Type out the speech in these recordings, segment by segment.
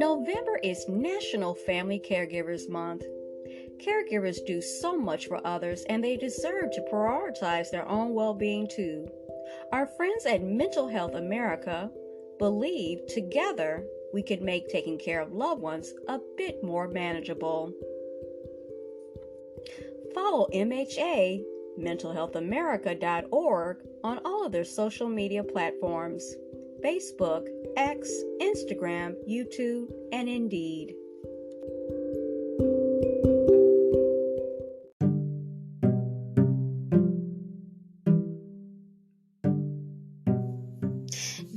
November is National Family Caregivers Month. Caregivers do so much for others and they deserve to prioritize their own well-being too. Our friends at Mental Health America believe together we can make taking care of loved ones a bit more manageable. Follow MHA, mentalhealthamerica.org, on all of their social media platforms: Facebook, X, Instagram, YouTube, and Indeed.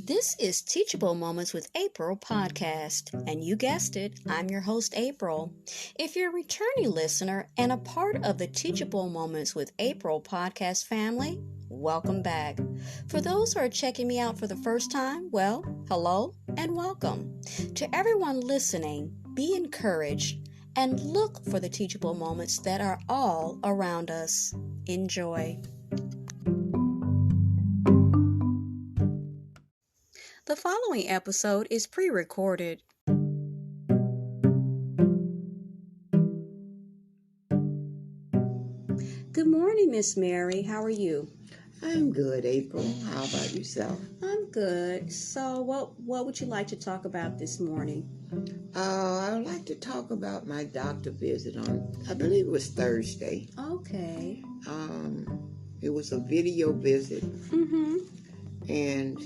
This is Teachable Moments with April podcast, and you guessed it, I'm your host, April. If you're a returning listener and a part of the Teachable Moments with April podcast family, welcome back. For those who are checking me out for the first time, well, hello and welcome. To everyone listening, be encouraged and look for the teachable moments that are all around us. Enjoy. The following episode is pre-recorded. Good morning, Miss Mary. How are you? I'm good, April. How about yourself? I'm good. So, what would you like to talk about this morning? I would like to talk about my doctor visit on, I believe it was Thursday. Okay. It was a video visit. Mm-hmm. And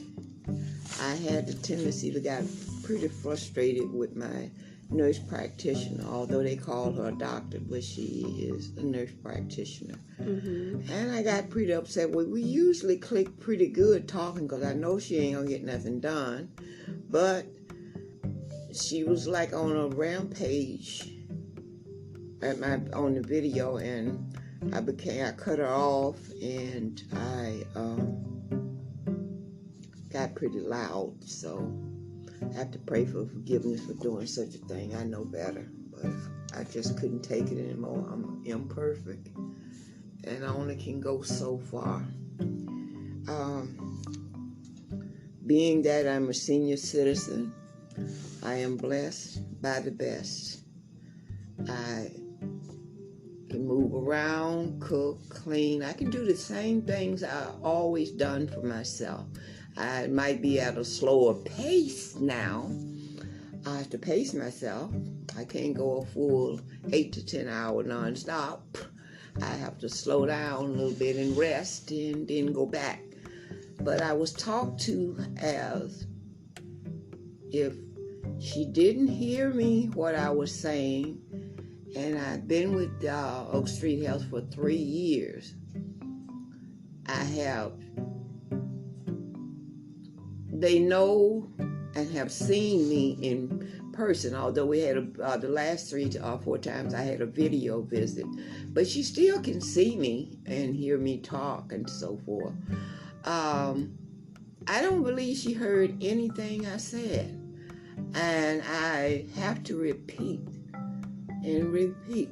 I had the tendency to get pretty frustrated with my nurse practitioner, although they call her a doctor, but she is a nurse practitioner. Mm-hmm. And I got pretty upset. Well, we usually click pretty good talking because I know she ain't going to get nothing done. But she was like on a rampage on the video, and I cut her off, and I got pretty loud, so I have to pray for forgiveness for doing such a thing. I know better, but I just couldn't take it anymore. I'm imperfect, and I only can go so far. Being that I'm a senior citizen, I am blessed by the best. I can move around, cook, clean. I can do the same things I've always done for myself. I might be at a slower pace now. I have to pace myself. I can't go a full 8 to 10 hour nonstop. I have to slow down a little bit and rest and then go back. But I was talked to as if she didn't hear me what I was saying, and I've been with Oak Street Health for 3 years. They know and have seen me in person, although we had the last 3 or 4 times I had a video visit. But she still can see me and hear me talk and so forth. I don't believe she heard anything I said. And I have to repeat and repeat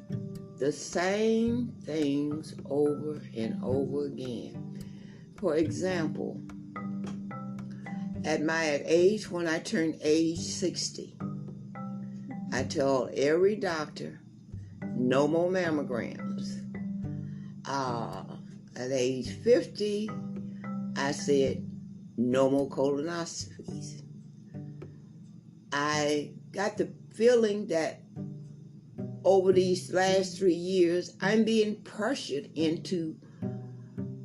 the same things over and over again. For example, at my age, when I turned age 60, I told every doctor, no more mammograms. At age 50, I said, no more colonoscopies. I got the feeling that over these last 3 years, I'm being pressured into,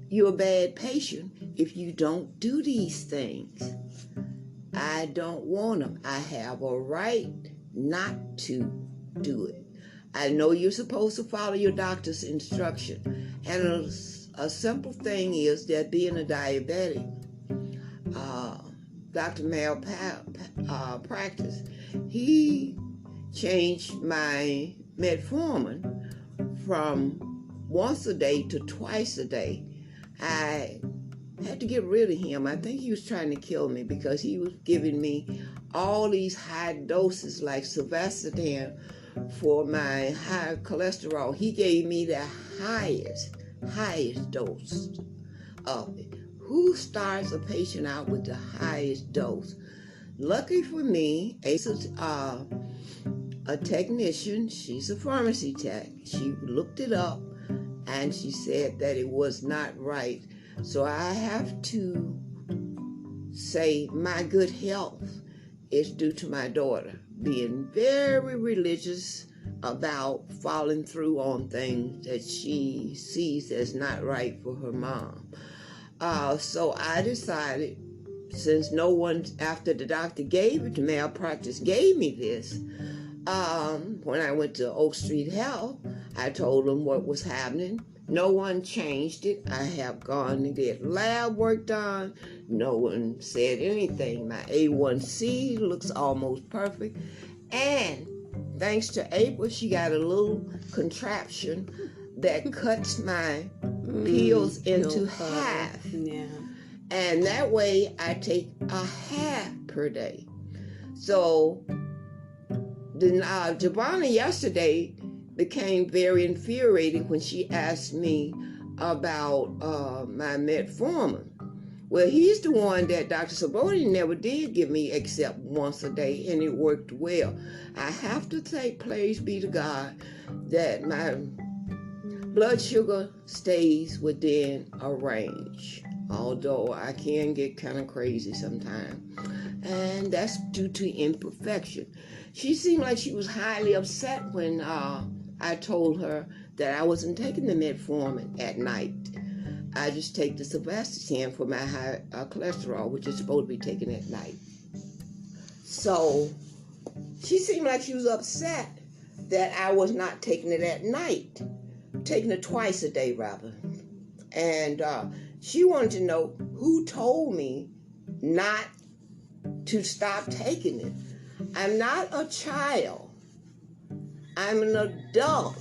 you're a bad patient if you don't do these things. I don't want them. I have a right not to do it. I know you're supposed to follow your doctor's instruction. And a simple thing is that being a diabetic, Dr. Mel practice, he changed my metformin from once a day to twice a day. I had to get rid of him. I think he was trying to kill me because he was giving me all these high doses like Silvastatin for my high cholesterol. He gave me the highest dose of it. Who starts a patient out with the highest dose? lucky for me, a technician. She's a pharmacy tech. She looked it up and she said that it was not right. So I have to say my good health is due to my daughter being very religious about following through on things that she sees as not right for her mom. So I decided, since no one after the doctor gave it to malpractice gave me this, when I went to Oak Street Health, I told them what was happening. No one changed it. I have gone to get lab work done. No one said anything. My A1C looks almost perfect. And thanks to April, she got a little contraption that cuts my pills into half. Yeah. And that way I take a half per day. So Giovanna yesterday became very infuriated when she asked me about my metformin. Well, he's the one that Dr. Sabodi never did give me except once a day, and it worked well. I have to say, praise be to God, that my blood sugar stays within a range, although I can get kind of crazy sometimes. And that's due to imperfection. She seemed like she was highly upset when I told her that I wasn't taking the metformin at night. I just take the Sebastian for my high cholesterol, which is supposed to be taken at night. So she seemed like she was upset that I was not taking it at night, taking it twice a day rather. And she wanted to know who told me not to stop taking it. I'm not a child. I'm an adult.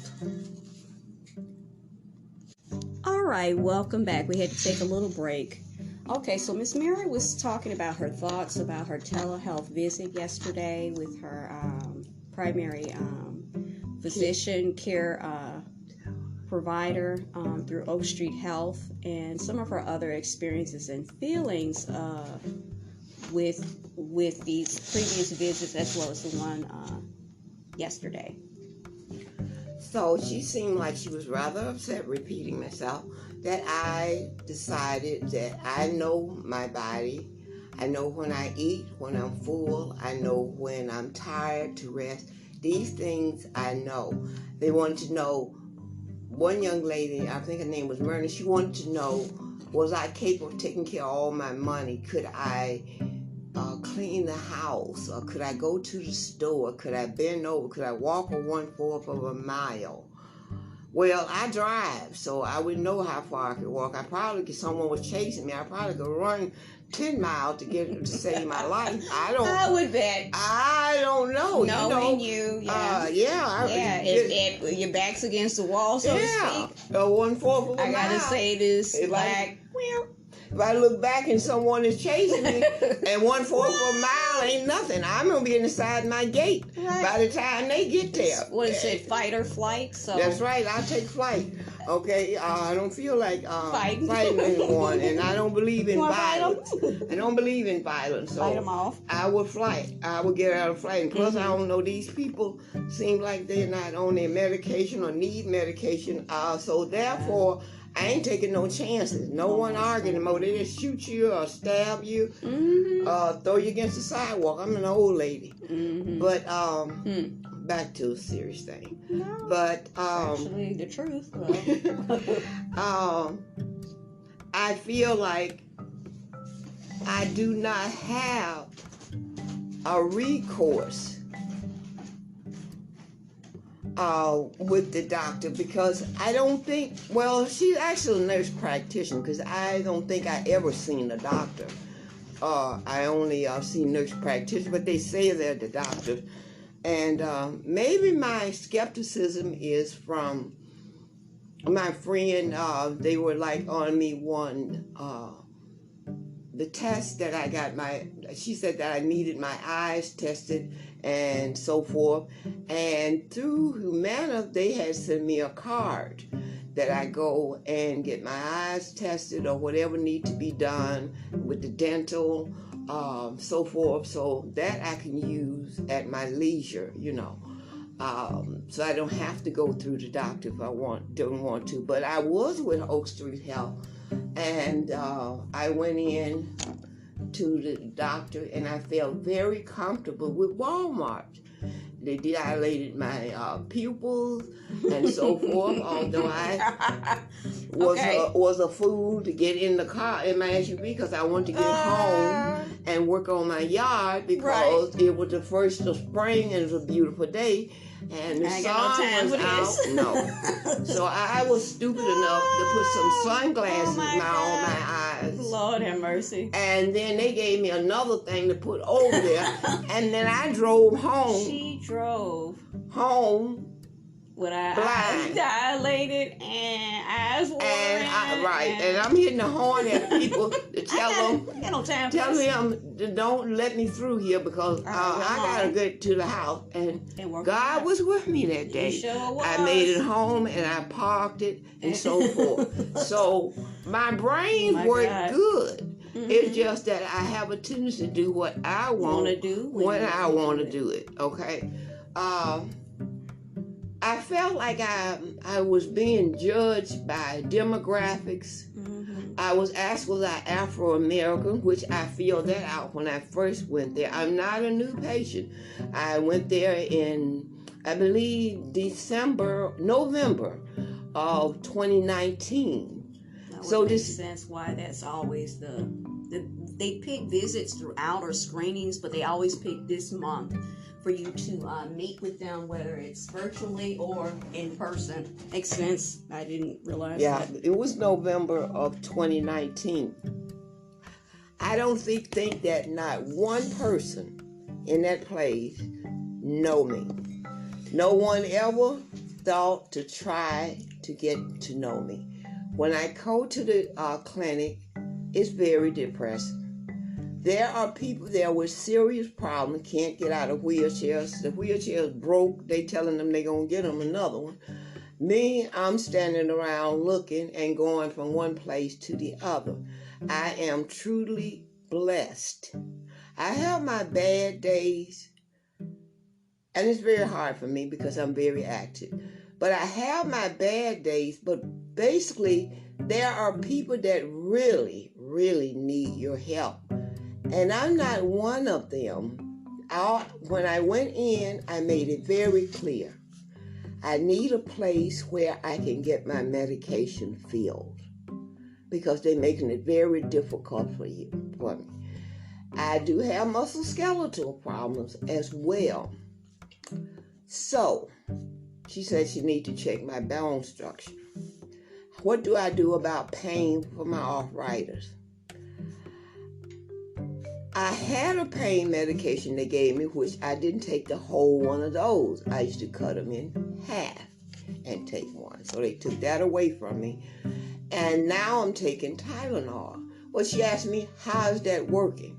All right, welcome back. We had to take a little break. Okay, so Miss Mary was talking about her thoughts about her telehealth visit yesterday with her primary physician care provider through Oak Street Health, and some of her other experiences and feelings with these previous visits as well as the one yesterday. So she seemed like she was rather upset, repeating myself, that I decided that I know my body. I know when I eat, when I'm full. I know when I'm tired to rest. These things I know. They wanted to know, one young lady, I think her name was Myrna, she wanted to know, was I capable of taking care of all my money? Could I clean the house? Or could I go to the store? Could I bend over? Could I walk a 1/4 of a mile? Well, I drive, so I wouldn't know how far I could walk. I probably, if someone was chasing me, I probably could run 10 miles to save my life. I would bet. I don't know. Knowing you, yeah. If your back's against the wall, so to speak. 1/4 of a I gotta mile. say this, If I look back and someone is chasing me, and 1/4 of a mile ain't nothing, I'm gonna be inside my gate by the time they get there. What is it, fight or flight? So that's right. I'll take flight. Okay, I don't feel like fighting anymore, and I don't believe in violence. I don't believe in violence. So fight them off. I would flight. I would get out of flight. And plus, I don't know, these people seem like they're not on their medication or need medication. So therefore, I ain't taking no chances. No one arguing anymore. They just shoot you or stab you, throw you against the sidewalk. I'm an old lady. But back to a serious thing. No, but actually, the truth. I feel like I do not have a recourse with the doctor, because I don't think, well, she's actually a nurse practitioner, because I don't think I ever seen a doctor. I only seen nurse practitioners, but they say they're the doctors. And maybe my skepticism is from my friend. They were like on me the test that I got, she said that I needed my eyes tested and so forth. And through Humana, they had sent me a card that I go and get my eyes tested or whatever need to be done with the dental, so forth, so that I can use at my leisure, so I don't have to go through the doctor if I don't want to. But I was with Oak Street Health, and I went in to the doctor, and I felt very comfortable with Walmart. They dilated my pupils and so forth, although I was a fool to get in the car, in my SUV, because I wanted to get home and work on my yard, because it was the first of spring and it was a beautiful day. And the sun was out. No. So I was stupid enough to put some sunglasses on my eyes. Lord have mercy. And then they gave me another thing to put over there. And then I drove home. She drove home with her eyes dilated and eyes watering. And I'm hitting the horn at people to tell them, don't let me through here, because I gotta get to the house. And God was with me that day. Sure was. I made it home and I parked it and so forth. So my brain worked good. Mm-hmm. It's just that I have a tendency to do what I want to do when I want to do it. Okay. I felt like I was being judged by demographics. Mm-hmm. I was asked, was I Afro-American, which I filled that out when I first went there. I'm not a new patient. I went there in, I believe, November of 2019. So this makes sense why that's always they pick visits throughout or screenings, but they always pick this month for you to meet with them, whether it's virtually or in person. Makes sense. I didn't realize that. Yeah, it was November of 2019. I don't think that not one person in that place know me. No one ever thought to try to get to know me. When I go to the clinic, it's very depressing. There are people there with serious problems, can't get out of wheelchairs. The wheelchair's broke. They telling them they gonna get them another one. Me, I'm standing around looking and going from one place to the other. I am truly blessed. I have my bad days, and it's very hard for me because I'm very active. But I have my bad days, but basically there are people that really, really need your help. And I'm not one of them. When I went in, I made it very clear. I need a place where I can get my medication filled, because they're making it very difficult for me. I do have musculoskeletal problems as well. So, she said she needs to check my bone structure. What do I do about pain for my arthritis? I had a pain medication they gave me, which I didn't take the whole one of those. I used to cut them in half and take one. So they took that away from me. And now I'm taking Tylenol. Well, she asked me, how's that working?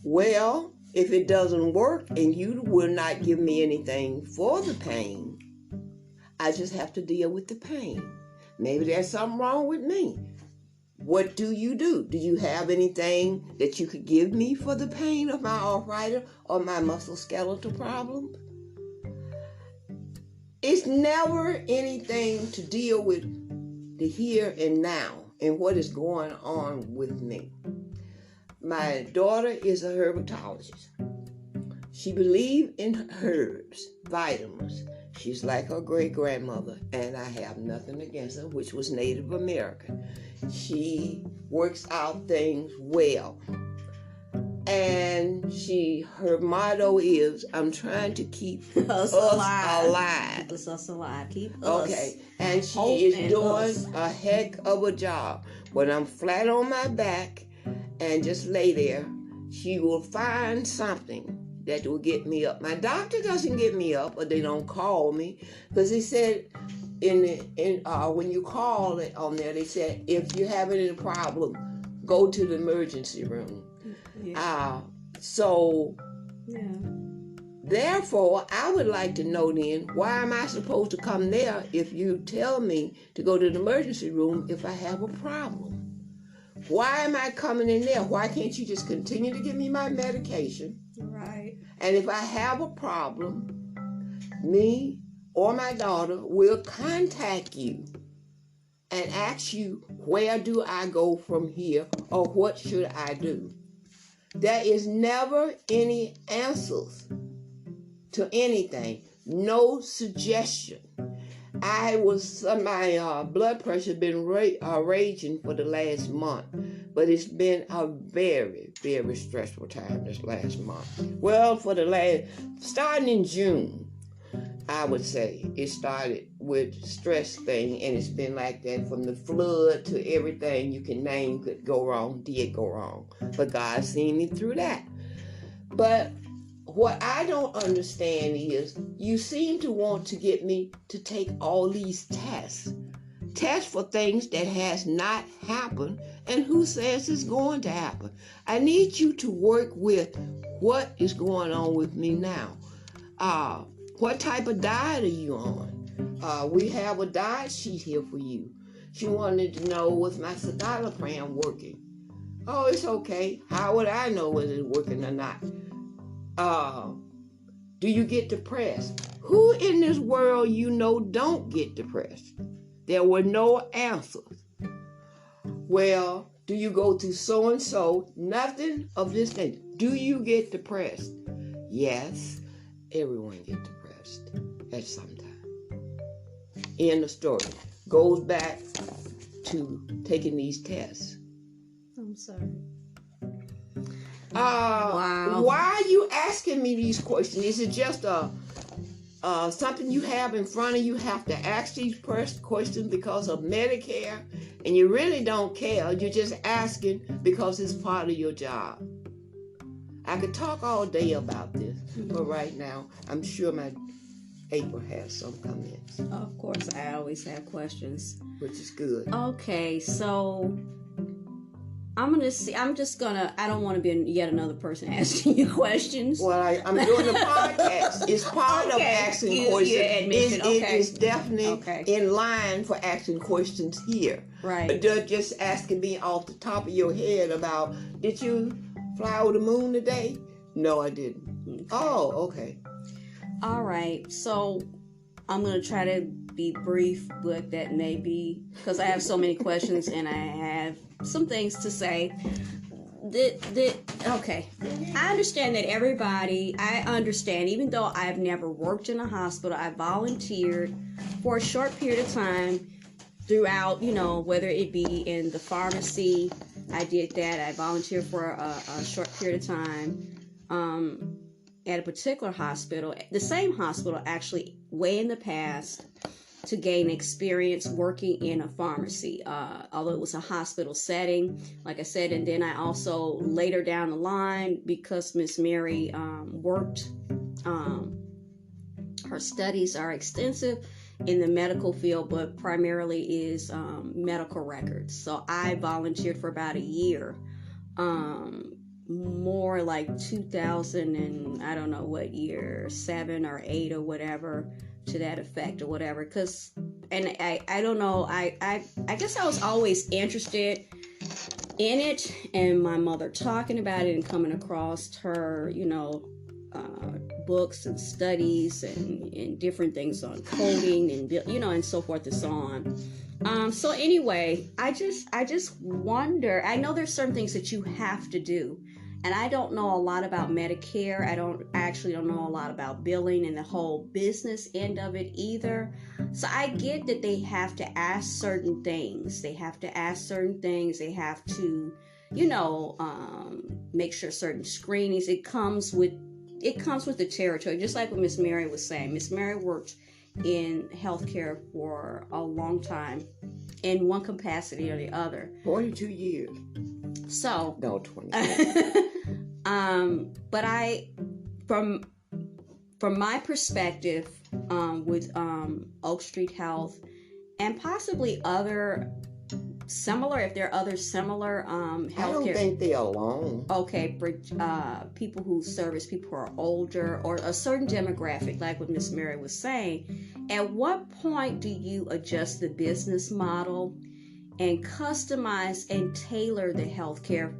Well, if it doesn't work and you will not give me anything for the pain, I just have to deal with the pain. Maybe there's something wrong with me. What do? Do you have anything that you could give me for the pain of my arthritis or my musculoskeletal problem? It's never anything to deal with the here and now and what is going on with me. My daughter is a herpetologist. She believes in herbs, vitamins. She's like her great-grandmother, and I have nothing against her, which was Native American. She works out things well. And her motto is, I'm trying to keep us alive. Keep us alive. Keep us. Okay. And she is doing a heck of a job. When I'm flat on my back and just lay there, she will find something that will get me up. My doctor doesn't get me up, or they don't call me, because they said when you call it on there, they said if you're having any problem, go to the emergency room. Yeah. Therefore, I would like to know then, why am I supposed to come there if you tell me to go to the emergency room if I have a problem? Why am I coming in there? Why can't you just continue to give me my medication? Right. And if I have a problem, me or my daughter will contact you and ask you, where do I go from here, or what should I do? There is never any answers to anything, no suggestion. My blood pressure been raging for the last month, but it's been a very, very stressful time this last month. Well, starting in June, I would say it started with stress thing, and it's been like that from the flood to everything you can name could go wrong, did go wrong. But God seen me through that. But what I don't understand is you seem to want to get me to take all these tests for things that has not happened, and who says it's going to happen. I need you to work with what is going on with me now. What type of diet are you on? We have a diet sheet here for you. She wanted to know, was my citalopram working? Oh, it's okay. How would I know whether it's working or not? Do you get depressed? Who in this world don't get depressed? There were no answers. Well, do you go to so-and-so? Nothing of this thing. Do you get depressed? Yes, everyone gets depressed at some time. End of story. Goes back to taking these tests. I'm sorry. Wow. Why are you asking me these questions? Is it just something you have in front of you, have to ask these questions because of Medicare, and you really don't care? You're just asking because it's part of your job. I could talk all day about this, but right now, I'm sure my April has some comments. Of course, I always have questions. Which is good. Okay, so I don't want to be yet another person asking you questions. Well, I'm doing the podcast. It's part of asking questions. It is definitely in line for asking questions here. Right. But they're just asking me off the top of your head about, did you fly over the moon today? No, I didn't. Okay. Oh, okay. All right. So I'm going to try to be brief, but that may be because I have so many questions and I have some things to say. Okay. I understand that I understand, even though I've never worked in a hospital, I volunteered for a short period of time throughout, whether it be in the pharmacy. I did that. I volunteered for a short period of time at a particular hospital, the same hospital actually way in the past, to gain experience working in a pharmacy, although it was a hospital setting, like I said. And then I also later down the line, because Miss Mary worked, her studies are extensive in the medical field, but primarily is medical records. So I volunteered for about a year, more like 2000 and I don't know what year, 7 or 8 or whatever, to that effect or whatever. And I don't know, I guess I was always interested in it, and my mother talking about it and coming across her, books and studies and different things on coding and, and so forth and so on. So anyway, I just wonder, I know there's certain things that you have to do. And I don't know a lot about Medicare. I actually don't know a lot about billing and the whole business end of it either. So I get that they have to ask certain things. They have to make sure certain screenings. It comes with the territory. Just like what Miss Mary was saying. Miss Mary worked in healthcare for a long time in one capacity or the other. 42 years. So no, 20. But from my perspective, with Oak Street Health and possibly other similar, if there are other similar healthcare. I don't think they're alone. Okay, for people who service people who are older or a certain demographic, like what Miss Mary was saying, at what point do you adjust the business model and customize and tailor the healthcare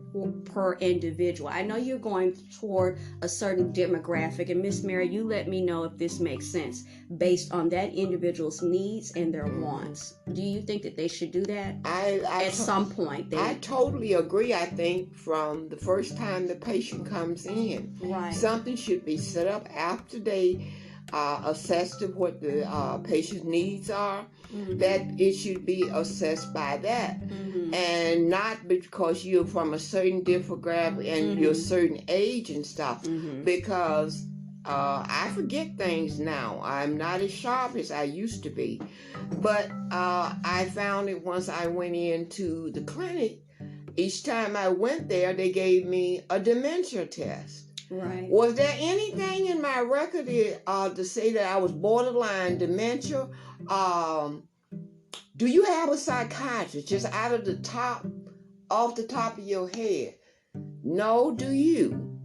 per individual? I know you're going toward a certain demographic, and Miss Mary, you let me know if this makes sense based on that individual's needs and their wants. Do you think that they should do that at some point? I totally agree. I think from the first time the patient comes in, Right. something should be set up after they assessed what the patient's needs are. Mm-hmm. That it should be assessed by that, Mm-hmm. and not because you're from a certain demographic and you're a certain age and stuff. Mm-hmm. Because I forget things now. I'm not as sharp as I used to be, but I found it once I went into the clinic. Each time I went there, they gave me a dementia test. Right. Was there anything in my record to say that I was borderline dementia? Do you have a psychiatrist just off the top of your head? No, do you?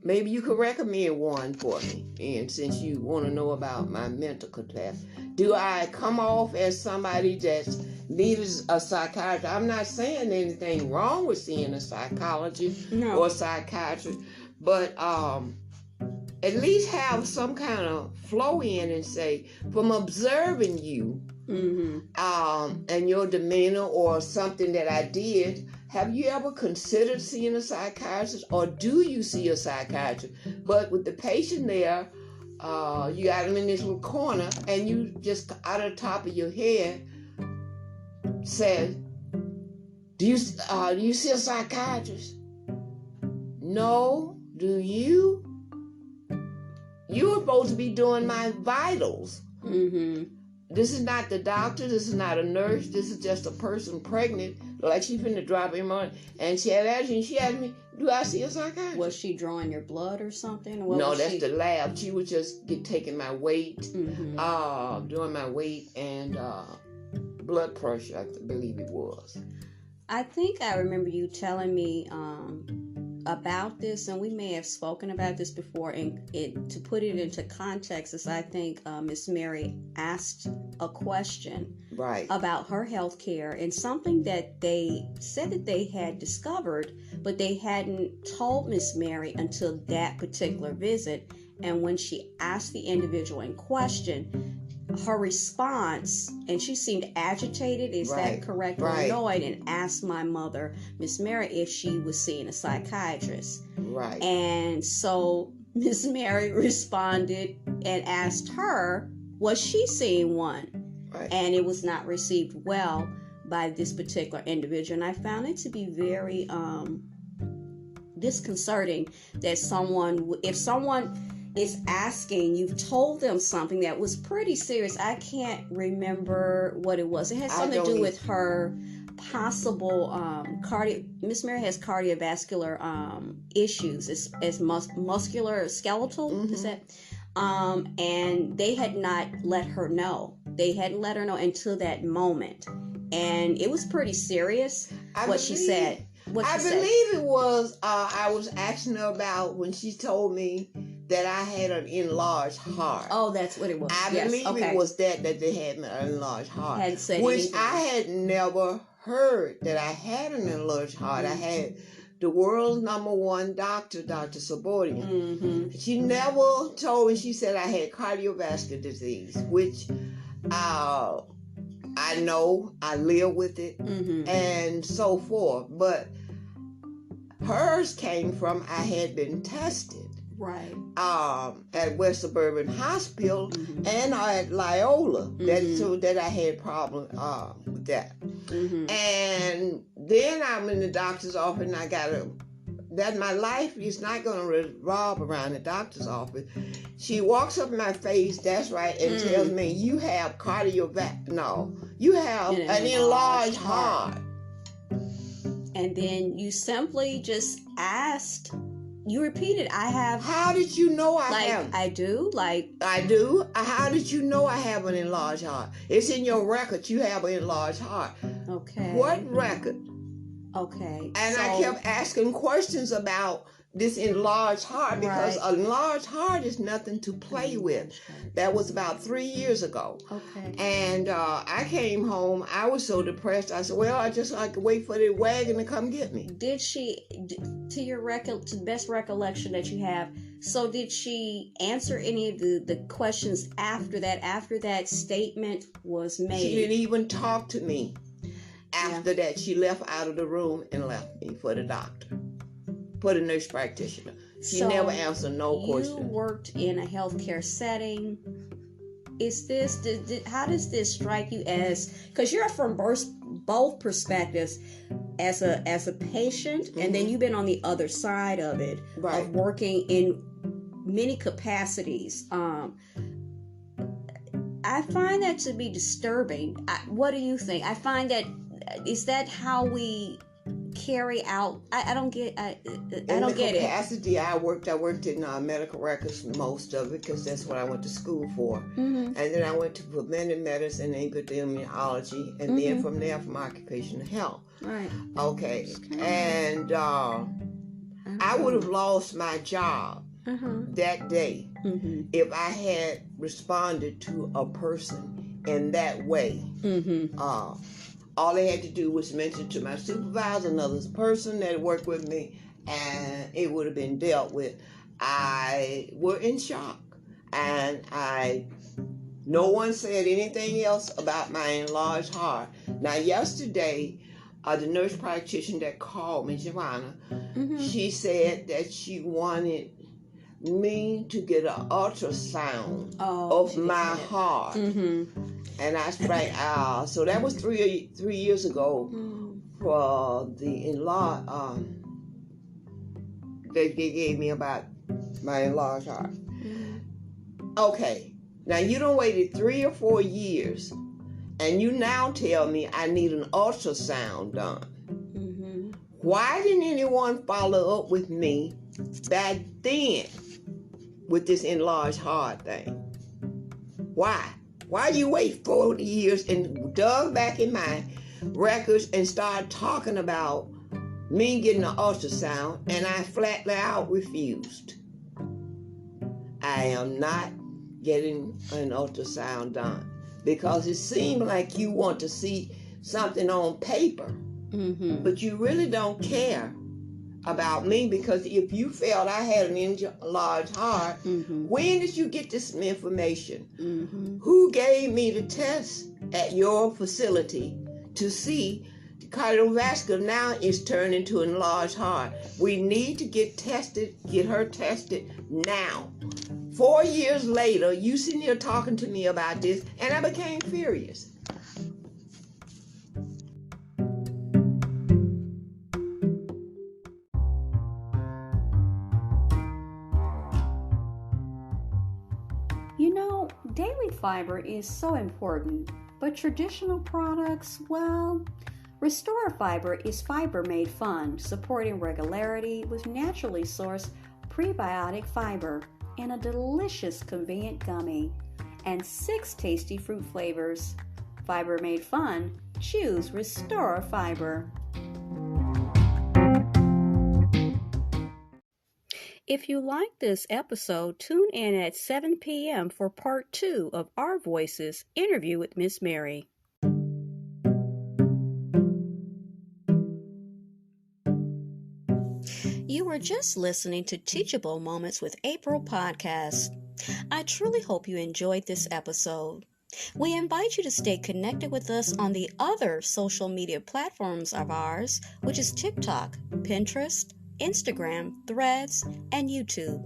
Maybe you could recommend one for me. And since you want to know about my mental capacity, do I come off as somebody that needs a psychiatrist? I'm not saying anything wrong with seeing a psychologist or a psychiatrist, but at least have some kind of flow in and say, from observing you and your demeanor or something that I did, have you ever considered seeing a psychiatrist, or do you see a psychiatrist? But with the patient there, you got them in this little corner, and you just out of the top of your head said, do you see a psychiatrist? No. Do you? You were supposed to be doing my vitals. Mm-hmm. This is not the doctor. This is not a nurse. This is just a person pregnant, like she finna drop him on. And she had asked me, do I see a psychiatrist? Was she drawing your blood or something? No, that's the lab. She was just taking my weight, Mm-hmm. doing my weight and blood pressure, I believe it was. I think I remember you telling me about this, and we may have spoken about this before, and to put it into context is I think Miss Mary asked a question about her health care and something that they said that they had discovered, but they hadn't told Miss Mary until that particular visit. And when she asked the individual in question, her response, and she seemed agitated, is that correct, or annoyed, and asked my mother, Miss Mary, if she was seeing a psychiatrist. Right. And so Miss Mary responded and asked her, was she seeing one? Right. And it was not received well by this particular individual. And I found it to be very disconcerting that if someone is asking, you've told them something that was pretty serious. I can't remember what it was. It had something to do with her possible Miss Mary has cardiovascular issues, as muscular skeletal, is that? And they had not let her know. They hadn't let her know until that moment, and it was pretty serious. She said. I believe it was. I was asking her about when she told me that I had an enlarged heart. Oh, that's what it was. I believe it was that they had an enlarged heart. Hadn't said which anything. I had never heard that I had an enlarged heart. I had the world's #1 doctor, Dr. Saborian. She never told me. She said I had cardiovascular disease, which I know, I live with it, and so forth. But hers came from I had been tested. Right. At West Suburban Hospital and at Loyola, that I had problems with that. And then I'm in the doctor's office, and that my life is not going to revolve around the doctor's office. She walks up in my face, that's right, and tells me, you have you have an enlarged heart. And then you simply just asked, you repeated, I have. How did you know I have? I do. I do? How did you know I have an enlarged heart? It's in your record, you have an enlarged heart. Okay. What record? Okay. And I kept asking questions about this enlarged heart, because Right. a enlarged heart is nothing to play with. That was about 3 years ago. Okay. And I came home. I was so depressed. I said, well, I just like to wait for the wagon to come get me. Did she, to your to the best recollection that you have, so did she answer any of the questions after that statement was made? She didn't even talk to me. After that, she left out of the room and left me for the doctor, for the nurse practitioner. She never answered no questions. You worked in a healthcare setting. Is this, how does this strike you as, because you're from both perspectives, as a patient, and then you've been on the other side of it, right, of working in many capacities. I find that to be disturbing. What do you think? I find that, is that how we carry out? I don't get. I don't get it. In the capacity I worked in medical records, most of it, because that's what I went to school for. And then I went to preventive medicine and epidemiology, and then from there from occupational health. Right. Okay. And I would have lost my job that day if I had responded to a person in that way. All they had to do was mention to my supervisor, another person that worked with me, and it would have been dealt with. I were in shock, and no one said anything else about my enlarged heart. Now, yesterday, the nurse practitioner that called me, Joanna, she said that she wanted me to get an ultrasound of my heart. And I sprang out. So that was 3 years ago for the enlarged, they gave me about my enlarged heart. Okay, now you done waited 3 or 4 years, and you now tell me I need an ultrasound done. Why didn't anyone follow up with me back then with this enlarged heart thing? Why? Why you wait 40 years and dug back in my records and start talking about me getting an ultrasound, and I flatly out refused? I am not getting an ultrasound done because it seemed like you want to see something on paper, but you really don't care about me, because if you felt I had an enlarged heart, when did you get this information? Who gave me the test at your facility to see the cardiovascular now is turned into an enlarged heart? We need to get her tested now. 4 years later, you sitting here talking to me about this, and I became furious. Daily fiber is so important, but traditional products, well, Restore Fiber is fiber made fun, supporting regularity with naturally sourced prebiotic fiber and a delicious, convenient gummy, and 6 tasty fruit flavors. Fiber made fun, choose Restore Fiber. If you like this episode, tune in at 7 p.m. for part 2 of Our Voices interview with Miss Mary. You were just listening to Teachable Moments with April podcast. I truly hope you enjoyed this episode. We invite you to stay connected with us on the other social media platforms of ours, which is TikTok, Pinterest, Instagram, Threads, and YouTube.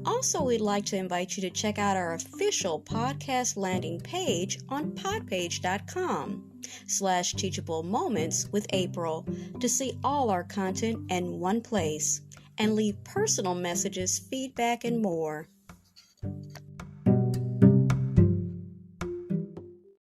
Also, we'd like to invite you to check out our official podcast landing page on podpage.com/teachable moments with April to see all our content in one place and leave personal messages, feedback, and more.